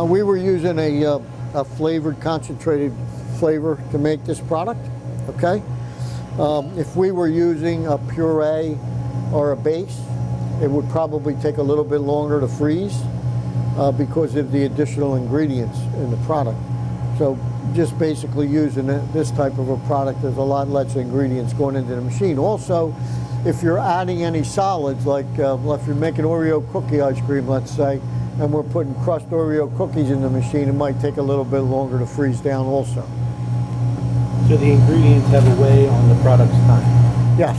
We were using a flavored, concentrated flavor to make this product, okay? If we were using a puree or a base, it would probably take a little bit longer to freeze because of the additional ingredients in the product. So just basically using this type of a product, there's a lot less ingredients going into the machine. Also, if you're adding any solids, like if you're making Oreo cookie ice cream, let's say, and we're putting crushed Oreo cookies in the machine, it might take a little bit longer to freeze down also. So the ingredients have a way on the product's time? Yes,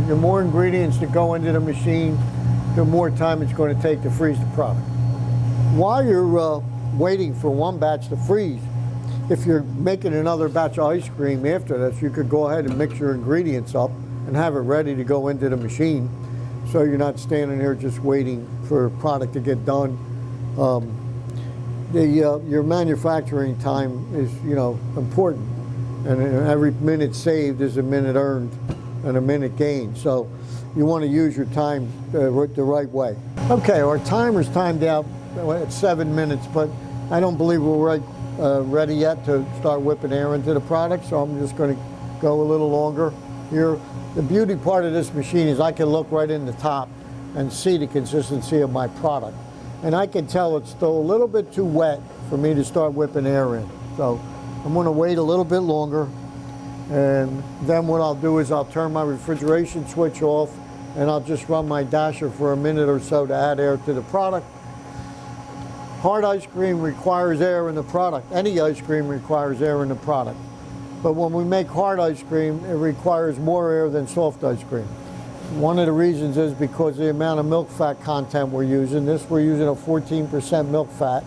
the more ingredients that go into the machine, the more time it's going to take to freeze the product. While you're waiting for one batch to freeze, if you're making another batch of ice cream after this, you could go ahead and mix your ingredients up and have it ready to go into the machine, so you're not standing here just waiting for a product to get done. Your manufacturing time is, important, and every minute saved is a minute earned and a minute gained. So you want to use your time the right way. Okay, our timer's timed out at 7 minutes, but I don't believe we're ready yet to start whipping air into the product, so I'm just going to go a little longer here. The beauty part of this machine is I can look right in the top and see the consistency of my product. And I can tell it's still a little bit too wet for me to start whipping air in. So I'm going to wait a little bit longer, and then what I'll do is I'll turn my refrigeration switch off, and I'll just run my dasher for a minute or so to add air to the product. Hard ice cream requires air in the product. Any ice cream requires air in the product. But when we make hard ice cream, it requires more air than soft ice cream. One of the reasons is because of the amount of milk fat content we're using. We're using a 14% milk fat.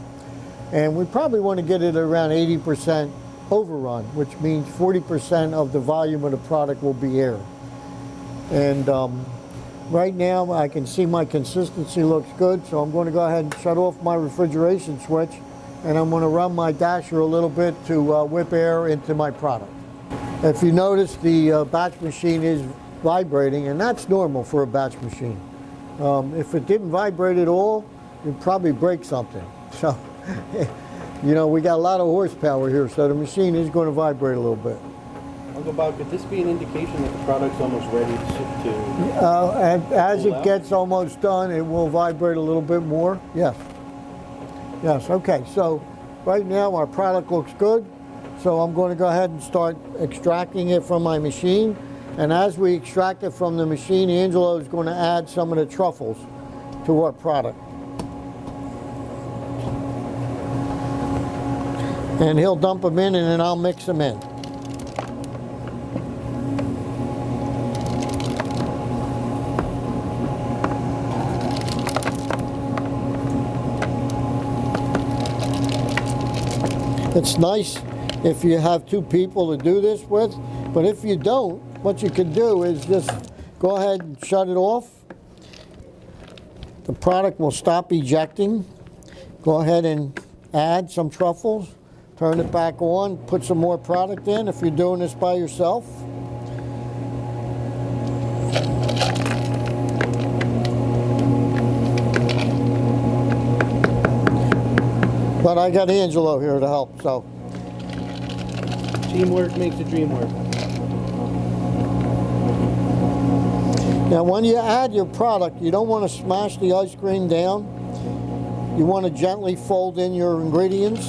And we probably want to get it around 80% overrun, which means 40% of the volume of the product will be air. And right now, I can see my consistency looks good, so I'm going to go ahead and shut off my refrigeration switch, and I'm going to run my dasher a little bit to whip air into my product. If you notice, the batch machine is vibrating, and that's normal for a batch machine. If it didn't vibrate at all, you'd probably break something. So, we got a lot of horsepower here, so the machine is going to vibrate a little bit. Uncle Bob, could this be an indication that the product's almost ready to and as it gets almost done, it will vibrate a little bit more. Yes. Yes, okay. So right now our product looks good. So I'm going to go ahead and start extracting it from my machine. And as we extract it from the machine, Angelo is going to add some of the truffles to our product. And he'll dump them in, and then I'll mix them in. It's nice if you have two people to do this with, but if you don't, what you can do is just go ahead and shut it off. The product will stop ejecting. Go ahead and add some truffles, turn it back on, put some more product in if you're doing this by yourself. But I got Angelo here to help, so. Teamwork makes the dream work. Now when you add your product, you don't want to smash the ice cream down. You want to gently fold in your ingredients.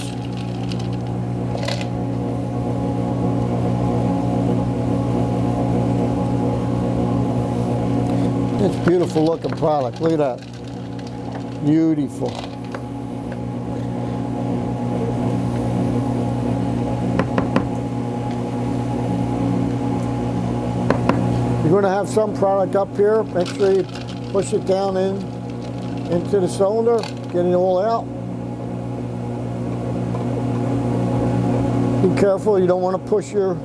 It's a beautiful looking product, look at that. Beautiful. You're going to have some product up here. Make sure you push it down into the cylinder, get it all out. Be careful, you don't want to push your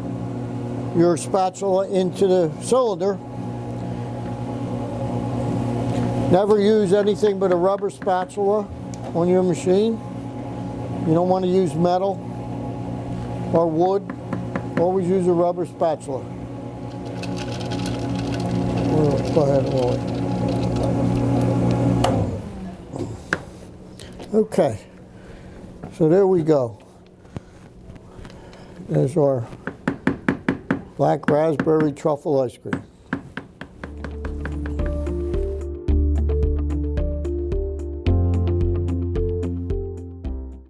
spatula into the cylinder. Never use anything but a rubber spatula on your machine. You don't want to use metal or wood. Always use a rubber spatula. Go ahead and roll it. Okay. So there we go. There's our black raspberry truffle ice cream.